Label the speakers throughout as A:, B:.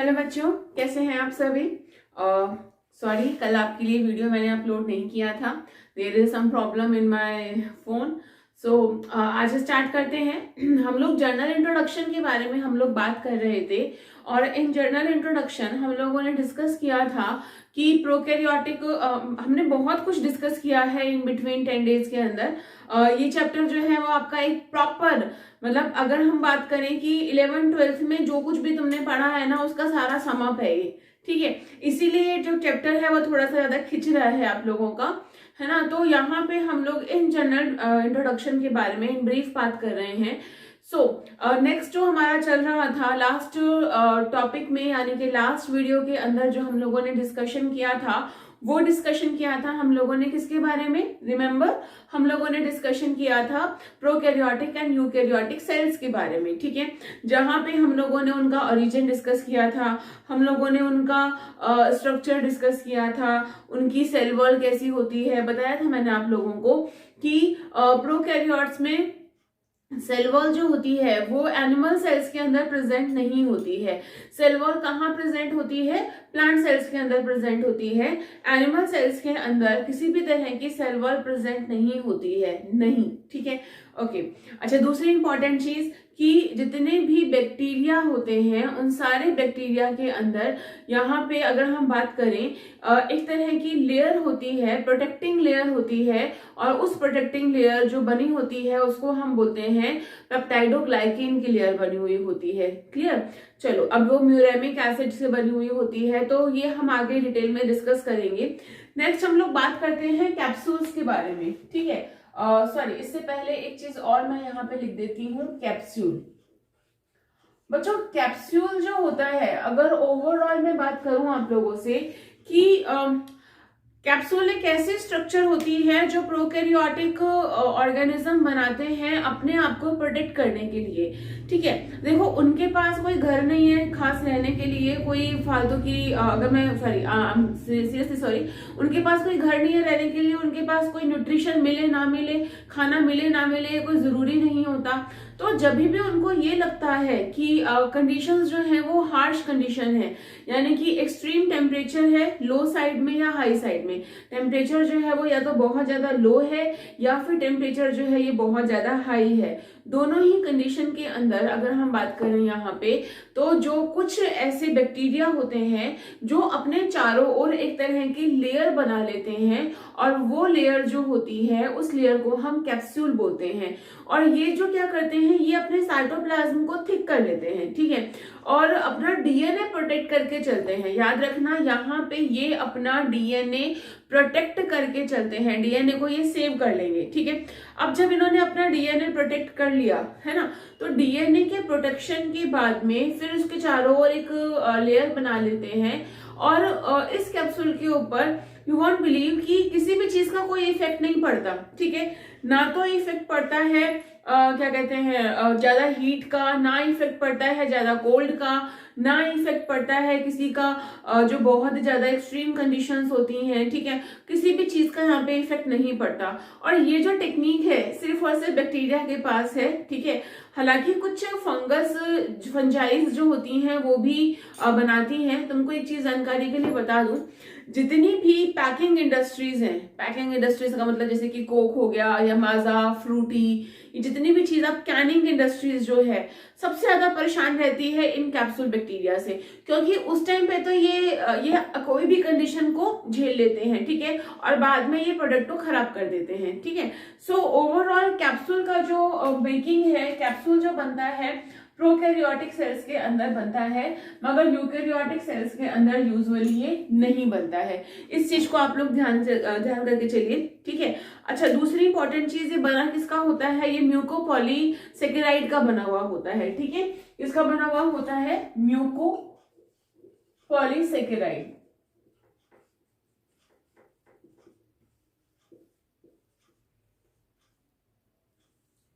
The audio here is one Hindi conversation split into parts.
A: हेलो बच्चों, कैसे हैं आप सभी। सॉरी, कल आपके लिए वीडियो मैंने अपलोड नहीं किया था। There is some problem in my phone. So आज स्टार्ट करते हैं। हम लोग जर्नल इंट्रोडक्शन के बारे में हम लोग बात कर रहे थे और इन जर्नल इंट्रोडक्शन हम लोगों ने डिस्कस किया था कि प्रोकैरियोटिक हमने बहुत कुछ डिस्कस किया है इन बिटवीन 10 डेज के अंदर। ये चैप्टर जो है वो आपका एक प्रॉपर, मतलब अगर हम बात करें कि 11th-12th में जो कुछ भी तुमने पढ़ा है ना, उसका सारा सम अप है ये, ठीक है। इसीलिए जो चैप्टर है वो थोड़ा सा ज्यादा खिंच रहा है आप लोगों का, है ना। तो यहाँ पे हम लोग इन जनरल इंट्रोडक्शन के बारे में इन ब्रीफ बात कर रहे हैं। सो नेक्स्ट जो हमारा चल रहा था लास्ट टॉपिक में, यानी कि लास्ट वीडियो के अंदर जो हम लोगों ने डिस्कशन किया था, वो डिस्कशन किया था हम लोगों ने किसके बारे में, रिमेंबर, हम लोगों ने डिस्कशन किया था प्रोकैरियोटिक एंड यूकैरियोटिक सेल्स के बारे में, ठीक है। जहां पे हम लोगों ने उनका ओरिजिन डिस्कस किया था, हम लोगों ने उनका स्ट्रक्चर डिस्कस किया था, उनकी सेल वॉल कैसी होती है बताया था मैंने आप लोगों को कि प्रोकैरियोट्स में सेल वॉल जो होती है वो एनिमल सेल्स के अंदर प्रेजेंट नहीं होती है। सेल वॉल कहाँ प्रेजेंट होती है, प्लांट सेल्स के अंदर प्रेजेंट होती है। एनिमल सेल्स के अंदर किसी भी तरह की सेल वॉल प्रेजेंट नहीं होती है, नहीं, ठीक है, ओके। अच्छा, दूसरी इंपॉर्टेंट चीज कि जितने भी बैक्टीरिया होते हैं उन सारे बैक्टीरिया के अंदर यहाँ पे अगर हम बात करें एक तरह की लेयर होती है, प्रोटेक्टिंग लेयर होती है, और उस प्रोटेक्टिंग लेयर जो बनी होती है उसको हम बोलते हैं पेप्टाइडोग्लाइकेन की लेयर बनी हुई होती है। क्लियर। चलो, अब वो म्यूरेमिक एसिड से बनी हुई होती है, तो ये हम आगे डिटेल में डिस्कस करेंगे। नेक्स्ट हम लोग बात करते हैं कैप्सूल्स के बारे में, ठीक है। सॉरी, इससे पहले एक चीज और मैं यहाँ पे लिख देती हूँ, कैप्सूल। बच्चों, कैप्सूल जो होता है, अगर ओवरऑल में बात करूं आप लोगों से कि कैप्सूल एक ऐसी स्ट्रक्चर होती है जो प्रोकैरियोटिक ऑर्गेनिज्म बनाते हैं अपने आप को प्रोटेक्ट करने के लिए, ठीक है। देखो, उनके पास कोई घर नहीं है खास रहने के लिए, कोई फालतू की अगर मैं सीरियसली सॉरी, उनके पास कोई घर नहीं है रहने के लिए, उनके पास कोई न्यूट्रिशन मिले ना मिले, खाना मिले ना मिले, कोई जरूरी नहीं होता। तो जब भी उनको ये लगता है कि कंडीशंस जो है वो हार्श कंडीशन है, यानी कि एक्सट्रीम टेम्परेचर है लो साइड में या हाई साइड में, टेम्परेचर जो है वो या तो बहुत ज्यादा लो है या फिर टेम्परेचर जो है ये बहुत ज्यादा हाई है, दोनों ही कंडीशन के अंदर अगर हम बात करें यहाँ पे, तो जो कुछ ऐसे बैक्टीरिया होते हैं जो अपने चारों ओर एक तरह की लेयर बना लेते हैं, और वो लेयर जो होती है उस लेयर को हम कैप्सूल बोलते हैं। और ये जो क्या करते हैं, ये अपने साइटोप्लाज्म को थिक कर लेते हैं, ठीक है, और अपना डीएनए प्रोटेक्ट करके चलते हैं। याद रखना, यहाँ पे ये अपना डीएनए प्रोटेक्ट करके चलते हैं, डीएनए को ये सेव कर लेंगे, ठीक है। अब जब इन्होंने अपना डीएनए प्रोटेक्ट कर लिया है ना, तो डीएनए के प्रोटेक्शन के बाद में फिर उसके चारों ओर एक लेयर बना लेते हैं, और इस कैप्सूल के ऊपर यू वॉन्ट बिलीव कि किसी भी चीज का कोई इफेक्ट नहीं पड़ता, ठीक है। ना तो इफेक्ट पड़ता है क्या कहते हैं ज्यादा हीट का, ना इफेक्ट पड़ता है ज्यादा कोल्ड का, ना इफेक्ट पड़ता है किसी का जो बहुत ज्यादा एक्सट्रीम कंडीशंस होती हैं, ठीक है, किसी भी चीज का यहाँ पे इफेक्ट नहीं पड़ता। और ये जो टेक्निक है सिर्फ और सिर्फ बैक्टीरिया के पास है, ठीक है। हालांकि कुछ फंगस फंजाइज जो होती हैं वो भी बनाती हैं। तुमको एक चीज जानकारी के लिए बता दूं, जितनी भी पैकिंग इंडस्ट्रीज हैं, पैकिंग इंडस्ट्रीज का मतलब जैसे कि कोक हो गया या माजा, फ्रूटी, ये जितनी भी चीज, आप कैनिंग इंडस्ट्रीज जो है सबसे ज्यादा परेशान रहती है इन कैप्सूल बैक्टीरिया से, क्योंकि उस टाइम पे तो ये कोई भी कंडीशन को झेल लेते हैं, ठीक है, और बाद में ये प्रोडक्ट को खराब कर देते हैं, ठीक है। सो ओवरऑल कैप्सूल का जो मेकिंग है, कैप्सूल जो बनता है प्रोकैरियोटिक सेल्स के अंदर बनता है, मगर यूकैरियोटिक सेल्स के अंदर यूजुअली ये नहीं बनता है। इस चीज को आप लोग ध्यान करके चलिए, ठीक है। अच्छा, दूसरी इंपॉर्टेंट चीज, ये बना किसका होता है, ये म्यूकोपॉलीसेकेराइड का बना हुआ होता है, ठीक है। इसका बना हुआ होता है म्यूकोपॉलीसेकेराइड,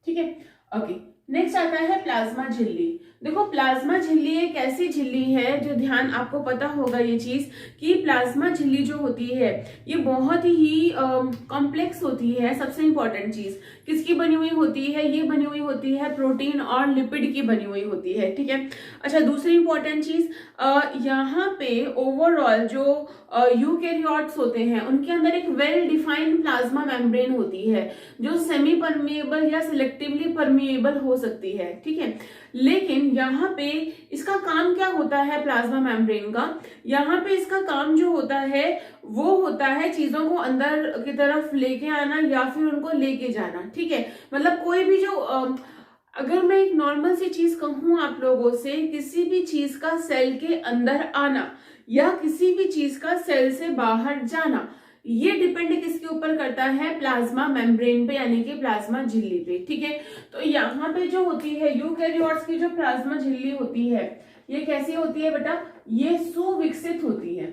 A: ठीक है, ओके। नेक्स्ट आता है प्लाज्मा झिल्ली। देखो प्लाज्मा झिल्ली एक ऐसी झिल्ली है जो, ध्यान आपको पता होगा ये चीज कि प्लाज्मा झिल्ली जो होती है ये बहुत ही कॉम्प्लेक्स होती है। सबसे इंपॉर्टेंट चीज किसकी बनी हुई होती है, ये बनी हुई होती है प्रोटीन और लिपिड की बनी हुई होती है, ठीक है। अच्छा, दूसरी इंपॉर्टेंट चीज, यहाँ पे ओवरऑल जो यूकैरियोट्स होते हैं उनके अंदर एक वेल डिफाइंड प्लाज्मा मेम्ब्रेन होती है जो सेमी परमिएबल या सिलेक्टिवली परमिएबल हो सकती है, ठीक है। लेकिन यहाँ पे इसका काम क्या होता है प्लाज्मा मेम्ब्रेन का, यहाँ पे इसका काम जो होता है वो होता है चीजों को अंदर की तरफ लेके आना या फिर उनको लेके जाना, ठीक है। मतलब कोई भी जो अगर मैं एक नॉर्मल सी चीज कहूं आप लोगों से, किसी भी चीज का सेल के अंदर आना या किसी भी चीज का सेल से बाहर जाना, ये डिपेंड किसके ऊपर करता है, प्लाज्मा मेम्ब्रेन पे, यानी कि प्लाज्मा झिल्ली पे, ठीक है। तो यहाँ पे जो होती है यूकैरियोट्स की जो प्लाज्मा झिल्ली होती है ये कैसी होती है बेटा, ये सुविकसित होती है,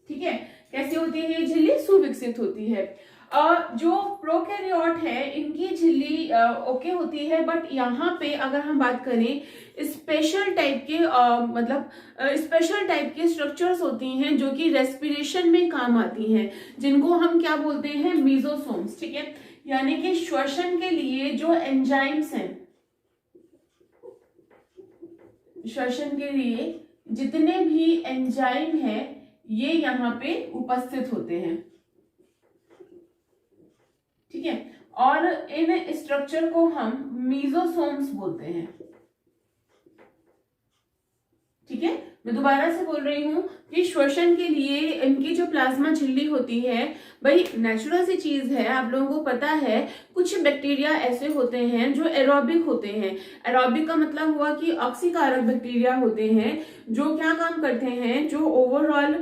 A: ठीक है। कैसी होती है ये झिल्ली, सुविकसित होती है। जो प्रोकैरियोट है इनकी झिल्ली ओके होती है, बट यहाँ पे अगर हम बात करें स्पेशल टाइप के मतलब स्पेशल टाइप के स्ट्रक्चर्स होती हैं जो कि रेस्पिरेशन में काम आती हैं, जिनको हम क्या बोलते हैं, मीजोसोम्स, ठीक है। यानी कि श्वसन के लिए जो एंजाइम्स हैं, श्वसन के लिए जितने भी एंजाइम हैं ये यहाँ पे उपस्थित होते हैं, ठीक है। और इन स्ट्रक्चर को हम मीजोसोम्स बोलते हैं, ठीक है। मैं दोबारा से बोल रही हूं कि श्वसन के लिए इनकी जो प्लाज्मा झिल्ली होती है, भाई नेचुरल सी चीज है, आप लोगों को पता है कुछ बैक्टीरिया ऐसे होते हैं जो एरोबिक होते हैं। एरोबिक का मतलब हुआ कि ऑक्सीकारक बैक्टीरिया होते हैं जो क्या काम करते हैं, जो ओवरऑल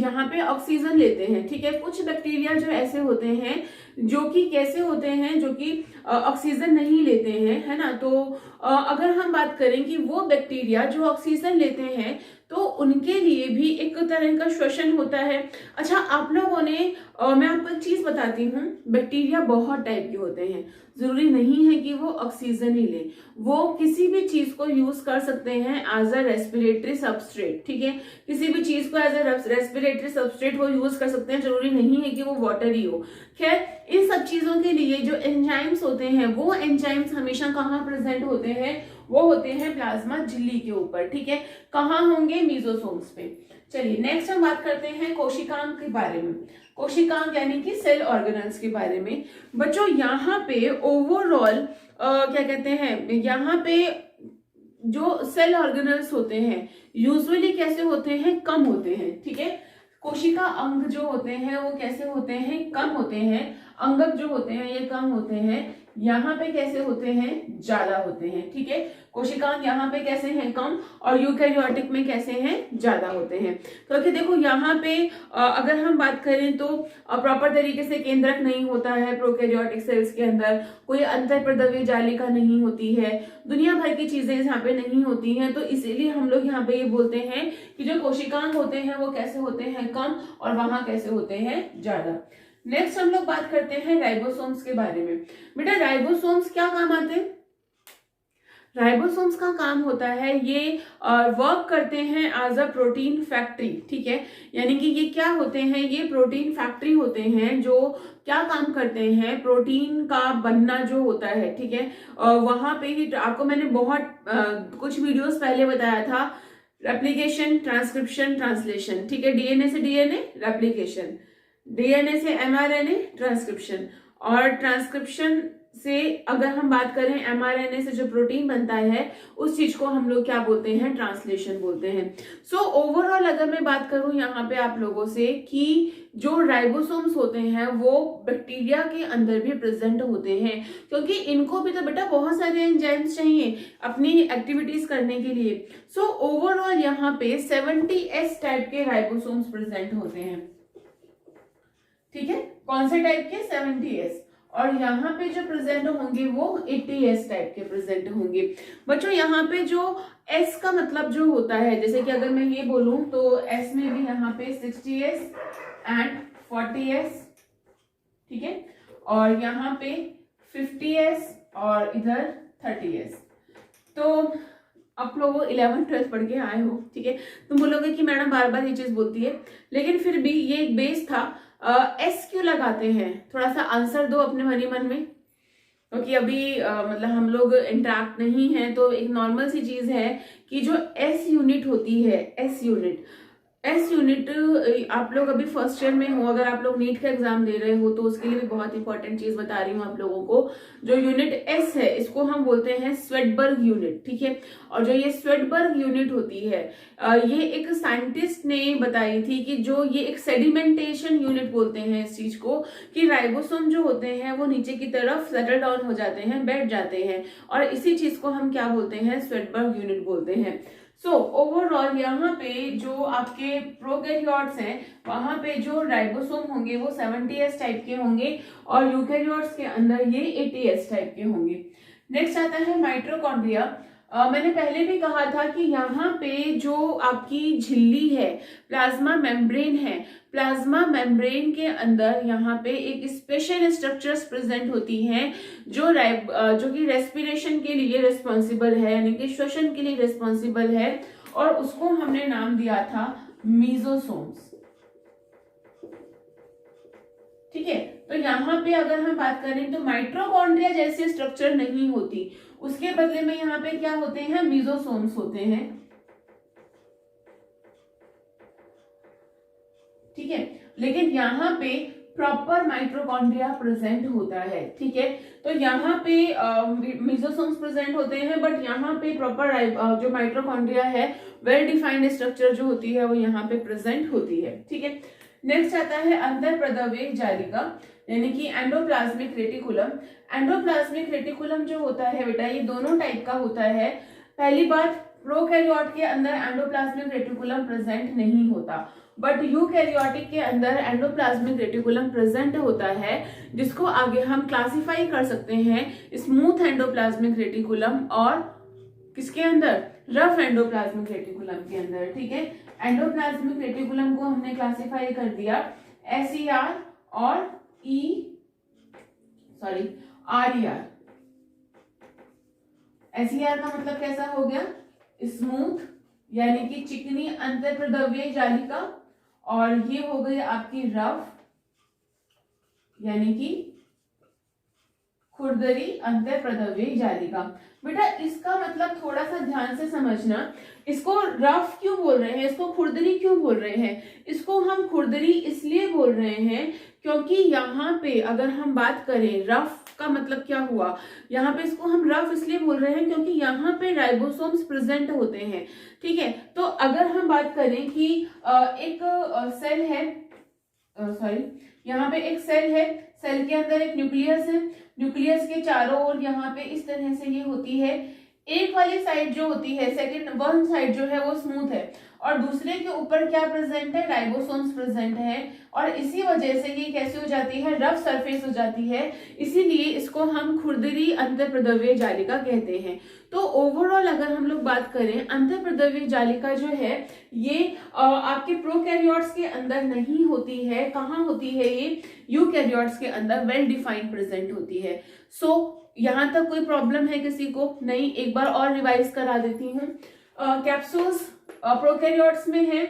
A: यहाँ पे ऑक्सीजन लेते हैं, ठीक है। कुछ बैक्टीरिया जो ऐसे होते हैं जो कि कैसे होते हैं, जो कि ऑक्सीजन नहीं लेते हैं, है ना। तो अगर हम बात करें कि वो बैक्टीरिया जो ऑक्सीजन लेते हैं तो उनके लिए भी एक तरह का श्वसन होता है। अच्छा, आप लोगों ने मैं आपको एक चीज बताती हूँ, बैक्टीरिया बहुत टाइप के होते हैं, जरूरी नहीं है कि वो ऑक्सीजन ही ले, वो किसी भी चीज को यूज कर सकते हैं एज अ रेस्पिरेटरी सबस्ट्रेट, ठीक है। किसी भी चीज को एज अ रेस्पिरेटरी सबस्ट्रेट वो यूज कर सकते हैं, जरूरी नहीं है कि वो वाटर ही हो। खैर, इन सब चीजों के लिए जो एंजाइम्स होते हैं वो एंजाइम्स हमेशा कहाँ प्रेजेंट होते हैं, वो होते हैं प्लाज्मा झिल्ली के ऊपर, ठीक है। कहाँ होंगे, मीजोसोम्स पे। चलिए नेक्स्ट हम बात करते हैं कोशिकांग के बारे में। कोशिकांग यानी कि सेल ऑर्गेनल्स के बारे में। बच्चों यहाँ पे ओवरऑल क्या कहते हैं, यहाँ पे जो सेल ऑर्गेनल्स होते हैं यूजुअली कैसे होते हैं, कम होते हैं, ठीक है। कोशिका अंग जो होते हैं वो कैसे होते हैं, कम होते हैं। अंगक जो होते हैं ये कम होते हैं, यहाँ पे कैसे होते हैं, ज्यादा होते हैं, ठीक है। कोशिकांग यहाँ पे कैसे हैं, कम, और यूकैरियोटिक में कैसे हैं, ज्यादा होते हैं। क्योंकि देखो यहाँ पे अगर हम बात करें तो प्रॉपर तरीके से केंद्रक नहीं होता है प्रोकैरियोटिक सेल्स के अंदर, कोई अंतःप्रद्रव्य जालिका नहीं होती है, दुनिया भर की चीजें यहाँ पे नहीं होती हैं। तो इसीलिए हम लोग यहाँ पे ये बोलते हैं कि जो कोशिकांग होते हैं वो कैसे होते हैं, कम, और वहां कैसे होते हैं, ज्यादा। नेक्स्ट हम लोग बात करते हैं राइबोसोम्स के बारे में। बेटा राइबोसोम्स क्या काम आते हैं, राइबोसोम्स का काम होता है ये वर्क करते हैं एज अ प्रोटीन फैक्ट्री, ठीक है। यानी कि ये क्या होते हैं, ये प्रोटीन फैक्ट्री होते हैं जो क्या काम करते हैं, प्रोटीन का बनना जो होता है, ठीक है। वहां पे ही आपको मैंने बहुत कुछ वीडियोस पहले बताया था, रेप्लिकेशन, ट्रांसक्रिप्शन, ट्रांसलेशन, ठीक है। डीएनए से डीएनए रेप्लिकेशन, डीएनए से एमआरएनए ट्रांसक्रिप्शन, और ट्रांसक्रिप्शन से अगर हम बात करें एमआरएनए से जो प्रोटीन बनता है उस चीज को हम लोग क्या बोलते हैं, ट्रांसलेशन बोलते हैं। सो ओवरऑल अगर मैं बात करूं यहाँ पे आप लोगों से कि जो राइबोसोम्स होते हैं वो बैक्टीरिया के अंदर भी प्रेजेंट होते हैं, क्योंकि इनको भी तो बेटा बहुत सारे एंजाइम्स चाहिए अपनी एक्टिविटीज करने के लिए। सो ओवरऑल यहाँ पे 70S टाइप के राइबोसोम्स प्रेजेंट होते हैं, ठीक है। कौन से टाइप के, 70S, और यहाँ पे जो प्रेजेंट होंगे वो 80S टाइप के प्रेजेंट होंगे। बच्चों यहाँ पे जो S का मतलब जो होता है, जैसे कि अगर मैं ये बोलूं तो S में भी यहाँ पे 60S एंड 40S, ठीक है, और यहाँ पे 50S और इधर 30S। तो आप लोग 11th-12th पढ़ के आए हो, ठीक है, तुम बोलोगे कि मैडम बार बार ये चीज बोलती है, लेकिन फिर भी ये एक बेस था। एस क्यों लगाते हैं, थोड़ा सा आंसर दो अपने मन में, क्योंकि अभी मतलब हम लोग इंटरेक्ट नहीं है, तो एक नॉर्मल सी चीज है कि जो एस यूनिट होती है, एस यूनिट आप लोग अभी फर्स्ट ईयर में हो, अगर आप लोग नीट का एग्जाम दे रहे हो तो उसके लिए भी बहुत इंपॉर्टेंट चीज बता रही हूँ आप लोगों को। जो यूनिट एस है इसको हम बोलते हैं स्वेडबर्ग यूनिट, ठीक है। और जो ये स्वेडबर्ग यूनिट होती है, ये एक साइंटिस्ट ने बताई थी कि जो ये एक सेडिमेंटेशन यूनिट बोलते हैं इस चीज को, कि राइबोसोम जो होते हैं वो नीचे की तरफ सेटल डाउन हो जाते हैं, बैठ जाते हैं, और इसी चीज को हम क्या बोलते हैं, स्वेडबर्ग यूनिट बोलते हैं। सो ओवरऑल यहाँ पे जो आपके प्रोकैरियोट्स हैं वहां पे जो राइबोसोम होंगे वो 70S टाइप के होंगे, और यूकैरियोट्स के अंदर ये 80S टाइप के होंगे। नेक्स्ट आता है माइटोकॉन्ड्रिया। मैंने पहले भी कहा था कि यहाँ पे जो आपकी झिल्ली है, प्लाज्मा मेम्ब्रेन है, प्लाज्मा मेम्ब्रेन के अंदर यहाँ पे एक स्पेशल स्ट्रक्चर्स प्रेजेंट होती हैं जो कि रेस्पिरेशन के लिए रिस्पॉन्सिबल है, यानी कि श्वसन के लिए रिस्पॉन्सिबल है, और उसको हमने नाम दिया था मीजोसोम्स, ठीक है। तो यहाँ पे अगर हम बात करें तो माइटोकॉन्ड्रिया जैसे स्ट्रक्चर नहीं होती, उसके बदले में यहाँ पे क्या होते हैं, मीजोसोम्स होते हैं, ठीक है। लेकिन यहाँ पे प्रॉपर माइटोकॉन्ड्रिया प्रेजेंट होता है, ठीक है। तो यहाँ पे मीजोसोम्स प्रेजेंट होते हैं, बट यहाँ पे प्रॉपर जो माइटोकॉन्ड्रिया है, वेल डिफाइंड स्ट्रक्चर जो होती है वो यहाँ पे प्रेजेंट होती है, ठीक है। नेक्स्ट आता है अंतःप्रद्रव्य जालिका, यानी कि एंडोप्लाज्मिक रेटिकुलम। एंडोप्लाज्मिक रेटिकुलम जो होता है बेटा, ये दोनों टाइप का होता है। पहली बात, प्रोकैरियोट के अंदर एंडोप्लाज्मिक रेटिकुलम प्रेजेंट नहीं होता, बट यूकैरियोटिक के अंदर एंडोप्लाज्मिक रेटिकुलम प्रेजेंट होता है, जिसको आगे हम क्लासिफाई कर सकते हैं स्मूथ एंडोप्लाज्मिक रेटिकुलम और किसके अंदर, रफ एंडोप्लाज्मिक रेटिकुलम के अंदर, ठीक है। एंडोप्लाज्मिक रेटिकुलम को हमने क्लासिफाई कर दिया SER और RER। SER का मतलब कैसा हो गया, स्मूथ यानी कि चिकनी अंतःप्रद्रव्य जालिका, और ये हो गई आपकी रफ यानी कि खुरदरी अंतःप्रद्रव्य जालिका। बेटा इसका मतलब थोड़ा सा ध्यान से समझना, इसको रफ क्यों बोल रहे हैं, इसको खुरदरी क्यों बोल रहे हैं। इसको हम खुरदरी इसलिए बोल रहे हैं क्योंकि यहाँ पे अगर हम बात करें रफ का मतलब क्या हुआ, यहाँ पे इसको हम रफ इसलिए बोल रहे हैं क्योंकि यहाँ पे राइबोसोम्स प्रेजेंट होते हैं, ठीक है। तो अगर हम बात करें कि एक सेल है, यहाँ पे एक सेल है, सेल के अंदर एक न्यूक्लियस है, न्यूक्लियस के चारों ओर यहाँ पे इस तरह से ये होती है। एक वाली साइड जो होती है, सेकंड वन साइड जो है वो स्मूथ है, और दूसरे के ऊपर क्या प्रेजेंट है, राइबोसोम्स प्रेजेंट है, और इसी वजह से ये कैसे हो जाती है, रफ सरफेस हो जाती है, इसीलिए इसको हम खुरदरी अंतःप्रद्रव्य जालिका कहते हैं। तो ओवरऑल अगर हम लोग बात करें, अंतःप्रद्रव्य जालिका जो है ये आपके प्रोकैरियोट्स के अंदर नहीं होती है। कहाँ होती है ये, यूकैरियोट्स के अंदर वेल डिफाइंड प्रेजेंट होती है। सो यहां तक कोई प्रॉब्लम है किसी को नहीं, एक बार और रिवाइज करा देती हूँ। कैप्सूल्स प्रोकैरियोट्स में है,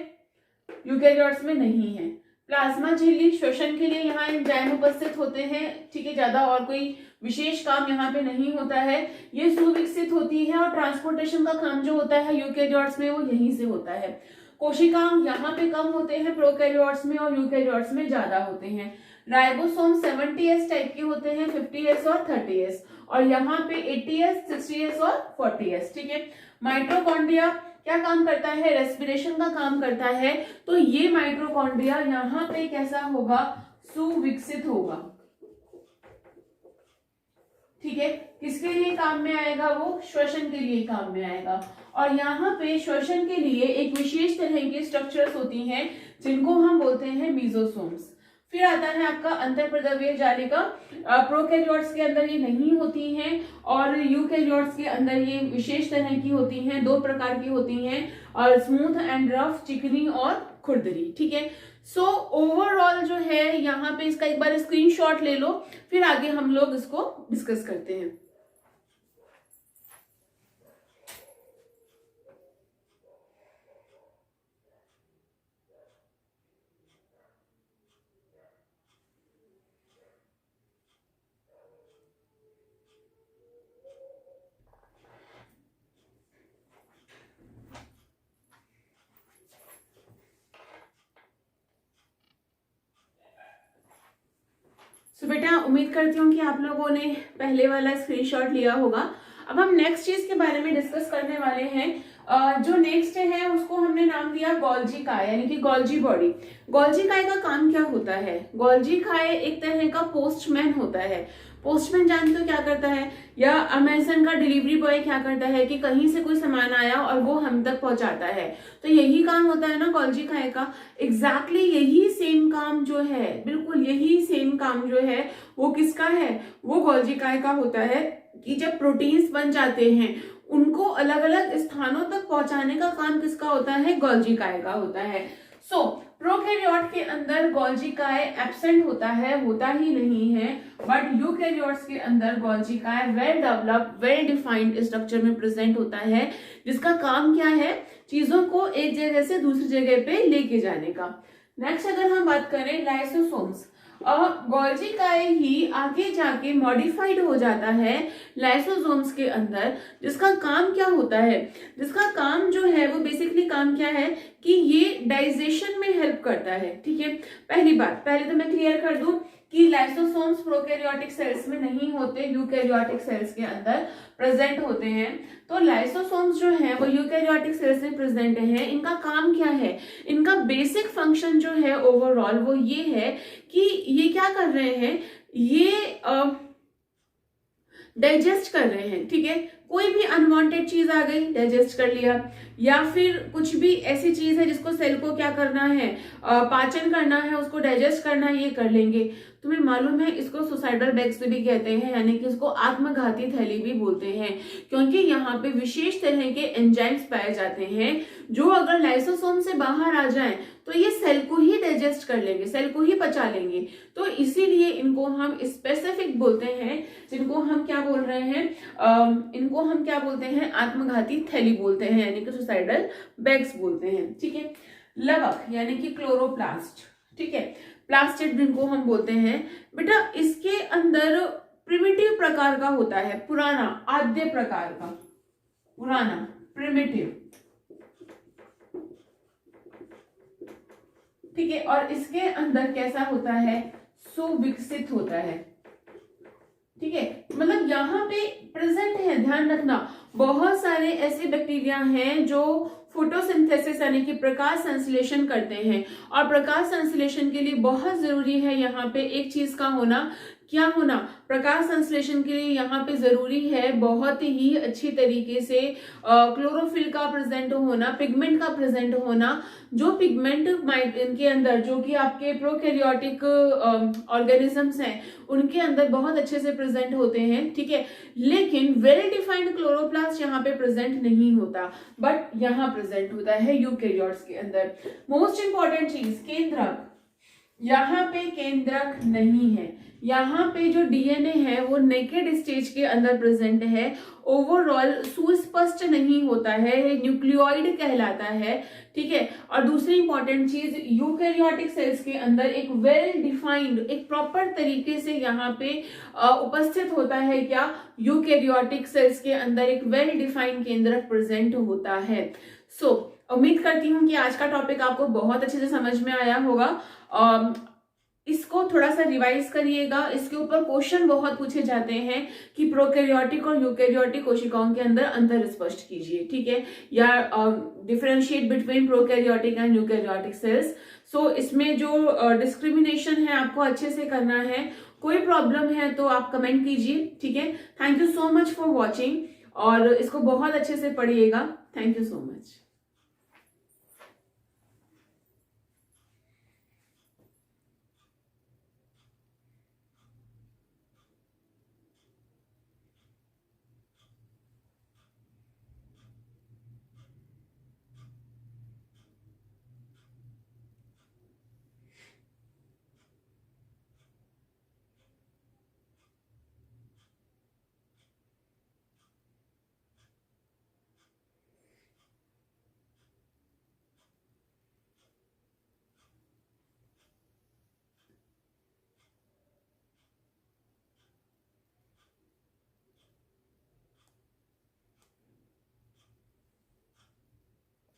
A: यूकैरियोट्स में नहीं है। प्लाज्मा झिल्ली श्वसन के लिए यहाँ एंजाइम उपस्थित होते हैं, ठीक है, ज्यादा और कोई विशेष काम यहाँ पे नहीं होता है, ये सुविकसित होती है, और ट्रांसपोर्टेशन का काम जो होता है यूकैरियोट्स में वो यहीं से होता है। कोशिकांग यहाँ पे कम होते हैं प्रोकैरियोट्स में, और यूकैरियोट्स में ज्यादा होते हैं। राइबोसोम 70S टाइप के होते हैं, 50S और 30S, और यहाँ पे 80S, 60S और 40S, ठीक है। माइटोकॉन्ड्रिया क्या काम करता है, रेस्पिरेशन का काम करता है, तो ये माइटोकॉन्ड्रिया यहाँ पे कैसा होगा, सुविकसित होगा, ठीक है। किसके लिए काम में आएगा, वो श्वसन के लिए काम में आएगा, और यहाँ पे श्वसन के लिए एक विशेष तरह की स्ट्रक्चर्स होती हैं जिनको हम बोलते हैं मीजोसोम्स। फिर आता है आपका अंतःप्रद्रव्य जालिका। प्रोकैरियोट्स के अंदर ये नहीं होती हैं, और यूकैरियोट्स के अंदर ये विशेष तरह की होती हैं, दो प्रकार की होती हैं, और स्मूथ एंड रफ, चिकनी और खुरदरी, ठीक है। सो ओवरऑल जो है यहाँ पे इसका एक बार स्क्रीनशॉट ले लो, फिर आगे हम लोग इसको डिस्कस करते हैं। बेटा उम्मीद करती हूँ कि आप लोगों ने पहले वाला स्क्रीनशॉट लिया होगा। अब हम नेक्स्ट चीज के बारे में डिस्कस करने वाले हैं। जो नेक्स्ट है उसको हमने नाम दिया गोल्जी काय, यानी कि गोल्जी बॉडी। गोल्जी काय का काम क्या होता है? गोल्जी काय एक तरह का पोस्टमैन होता है। पोस्टमैन जानते हो क्या करता है, या अमेज़न का डिलीवरी बॉय क्या करता है कि कहीं से कोई सामान आया और वो हम तक पहुंचाता है, तो यही काम होता है ना गोल्जी काय का। एग्जैक्टली यही सेम काम जो है, बिल्कुल यही सेम काम जो है वो किसका है, वो गोल्जी काय का होता है कि जब प्रोटीन्स बन जाते हैं उनको अलग अलग स्थानों तक पहुंचाने का काम किसका होता है, गोल्जी काय का होता है। सो प्रोकैरियोट के अंदर गोल्जी काय एब्सेंट होता ही नहीं है, बट यूकैरियोट्स के अंदर गोल्जी काय well developed well defined structure में प्रेजेंट होता है, जिसका काम क्या है, चीजों को एक जगह से दूसरी जगह पे लेके जाने का। नेक्स्ट अगर हम बात करें लाइसोसोम्स, गोल्जी काय ही आगे जाके मॉडिफाइड हो जाता है लाइसोसोम्स के अंदर, जिसका काम क्या होता है, जिसका काम जो है वो बेसिकली काम क्या है कि ये डाइजेशन में हेल्प करता है। ठीक है, पहली बात, पहले तो मैं क्लियर कर दूं कि लाइसोसोम्स प्रोकैरियोटिक सेल्स में नहीं होते, यूकैरियोटिक सेल्स के अंदर प्रेजेंट होते हैं। तो लाइसोसोम्स जो है वो यूकैरियोटिक सेल्स में प्रेजेंट है। इनका काम क्या है, इनका बेसिक फंक्शन जो है ओवरऑल वो ये है कि ये क्या कर रहे हैं, ये डाइजेस्ट कर रहे हैं। ठीक है, कोई भी अनवांटेड चीज आ गई डाइजेस्ट कर लिया, या फिर कुछ भी ऐसी चीज है जिसको सेल को क्या करना है, पाचन करना है, उसको डाइजेस्ट करना है, ये कर लेंगे। तुम्हें मालूम है इसको सुसाइडल बैग्स भी कहते हैं, यानी कि इसको आत्मघाती थैली भी बोलते हैं, क्योंकि यहाँ पे विशेष तरह के एंजाइम्स पाए जाते हैं जो अगर लाइसोसोम से बाहर आ जाएं तो ये सेल को ही डाइजेस्ट कर लेंगे, सेल को ही पचा लेंगे। तो इसीलिए इनको हम स्पेसिफिक बोलते हैं, जिनको हम क्या बोल रहे हैं, इनको हम क्या बोलते हैं, आत्मघाती थैली बोलते हैं, यानी कि सुसाइडल बैग्स बोलते हैं। ठीक है, लवक यानी कि क्लोरोप्लास्ट, ठीक है, प्लास्टिड जिनको हम बोलते हैं। बेटा इसके अंदर प्रिमिटिव प्रकार का होता है, पुराना, आद्य प्रकार का, पुराना, प्रिमिटिव। ठीक है, और इसके अंदर कैसा होता है, सुविकसित होता है। ठीक है, मतलब यहाँ पे प्रेजेंट है, ध्यान रखना, बहुत सारे ऐसे बैक्टीरिया हैं जो फोटोसिंथेसिस यानी कि प्रकाश संश्लेषण करते हैं, और प्रकाश संश्लेषण के लिए बहुत जरूरी है यहाँ पे एक चीज का होना, क्या होना, प्रकाश संश्लेषण के लिए यहाँ पे जरूरी है बहुत ही अच्छी तरीके से क्लोरोफिल का प्रेजेंट होना, पिगमेंट का प्रेजेंट होना। जो पिगमेंट इनके अंदर, जो कि आपके प्रोकैरियोटिक ऑर्गेनिजम्स हैं उनके अंदर बहुत अच्छे से प्रेजेंट होते हैं। ठीक है, लेकिन वेल डिफाइंड क्लोरोप्लास्ट यहाँ पे प्रेजेंट नहीं होता, बट यहाँ प्रेजेंट होता है यूकैरियोट्स के अंदर। मोस्ट इंपॉर्टेंट चीज, केंद्रक, यहाँ पे केंद्रक नहीं है, यहाँ पे जो डीएनए है वो नेकेड स्टेज के अंदर प्रेजेंट है, ओवरऑल सुस्पष्ट नहीं होता है, न्यूक्लियोइड कहलाता है। ठीक है, और दूसरी इंपॉर्टेंट चीज, यूकैरियोटिक सेल्स के अंदर एक वेल डिफाइंड, एक प्रॉपर तरीके से यहाँ पे उपस्थित होता है, क्या, यूकैरियोटिक सेल्स के अंदर एक वेल डिफाइंड केंद्रक प्रेजेंट होता है। सो उम्मीद करती हूँ कि आज का टॉपिक आपको बहुत अच्छे से समझ में आया होगा। इसको थोड़ा सा रिवाइज करिएगा, इसके ऊपर क्वेश्चन बहुत पूछे जाते हैं कि प्रोकैरियोटिक और यूकैरियोटिक कोशिकाओं के अंदर अंतर स्पष्ट कीजिए। ठीक है, या differentiate between prokaryotic and eukaryotic cells. So इसमें जो डिस्क्रिमिनेशन है आपको अच्छे से करना है। कोई प्रॉब्लम है तो आप कमेंट कीजिए। ठीक है, thank you so much for watching, और इसको बहुत अच्छे से पढ़िएगा। Thank you so much.